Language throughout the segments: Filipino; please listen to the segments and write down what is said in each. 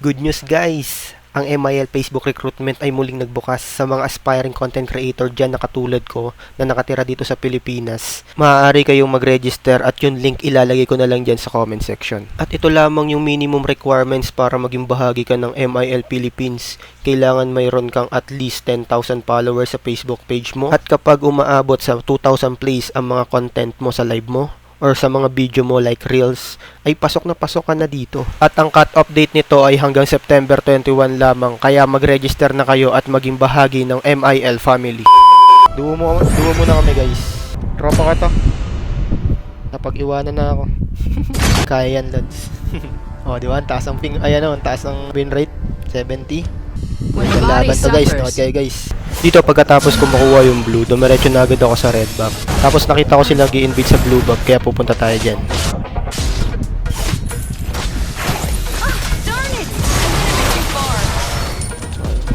Good news guys! Ang MIL Facebook recruitment ay muling nagbukas sa mga aspiring content creator dyan na katulad ko na nakatira dito sa Pilipinas. Maaari kayong mag-register at yung link ilalagay ko na lang dyan sa comment section. At ito lamang yung minimum requirements para maging bahagi ka ng MIL Philippines. Kailangan mayroon kang at least 10,000 followers sa Facebook page mo. At kapag umaabot sa 2,000 plays ang mga content mo sa live mo, or sa mga video mo like Reels, ay pasok na pasok ka na dito. At ang cut-off date nito ay hanggang September 21 lamang, kaya mag-register na kayo at maging bahagi ng MIL family. Duo mo na kami guys. Tropa ka to. Napag-iwanan na ako. Kaya yan lads. O diba, ang taas ng ping, ang taas ng win rate, 70. Laban to guys, nood kayo guys. Dito pagkatapos ko makuha yung blue, dumiretso na agad ako sa red buff. Tapos nakita ko sila nag-i-invade sa blue buff, kaya pupunta tayo dyan.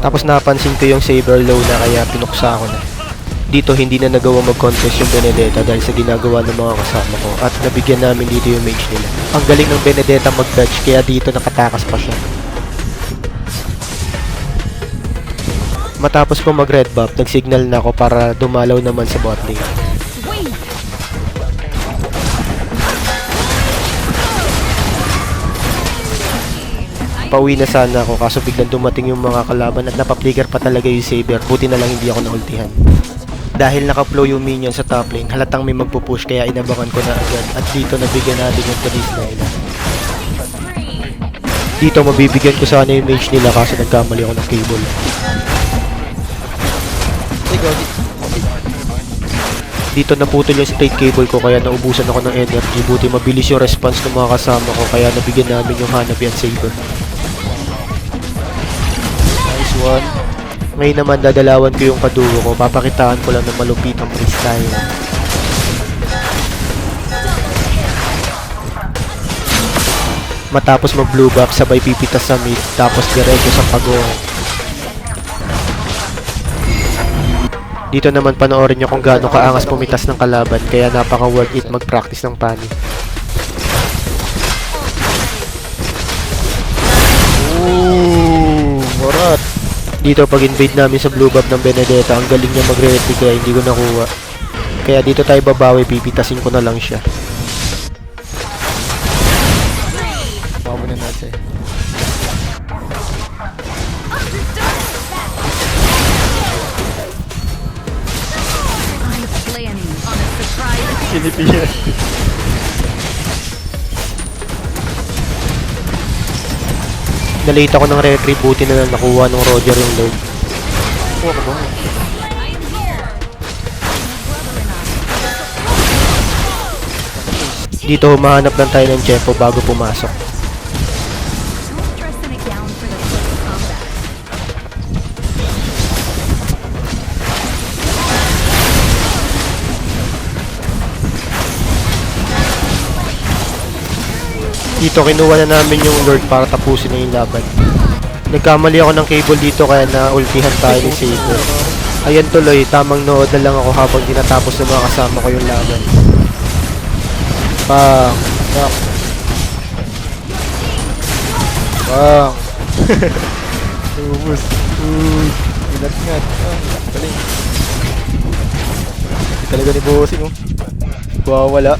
Tapos napansin ko yung saber low na, kaya pinuksa ko na. Dito hindi na nagawa mag-contest yung Benedetta dahil sa ginagawa ng mga kasama ko, at nabigyan namin dito yung mage nila. Ang galing ng Benedetta mag-dodge, kaya dito nakatakas pa siya. Matapos ko mag-red buff, nag-signal na ako para dumalaw naman sa bot lane. Pauwi na sana ako kaso biglang dumating yung mga kalaban at napapligger pa talaga yung saber. Buti na lang hindi ako naultihan. Dahil naka-flow yung minion sa top lane, halatang may magpupush kaya inabangan ko na agad at dito nabigyan natin yung police nila. Dito mabibigyan ko sana yung mage nila kaso nagkamali ako ng cable. Dito naputol yung straight cable ko kaya naubusan ako ng energy. Buti mabilis yung response ng mga kasama ko kaya nabigyan namin yung Hanabi at Saber. Nice one. Ngayon naman dadalawan ko yung kadugo ko. Papakitaan ko lang ng malupitang freestyle. Matapos mag blue buff sabay pipitas sa mid tapos diretso sa pagong. Dito naman panoorin nyo kung gaano kaangas pumitas ng kalaban kaya napaka worth it mag-practice ng pani. Ooh, morat! Dito pag invade namin sa blue buff ng Benedetta, ang galing niya mag-retry kaya hindi ko nakuha. Kaya dito tayo babawi, pipitasin ko na lang siya. Mamo na natin. Pilipinas. Nalate ako ng retry, buti na lang nakuha ng Roger yung load. Dito humahanap lang tayo ng tempo bago pumasok. Dito kinuha na namin yung Lord para tapusin na yung laban. Nagkamali ako ng cable dito kaya na-ultihan tayo ni Saber. Ayan tuloy, tamang nood na lang ako habang tinatapos ng mga kasama ko yung laban. Bang! Bang! Bang! Ubus! Uy! Ingat-ngat! Galing! Talaga ni Bossing oh. Wala.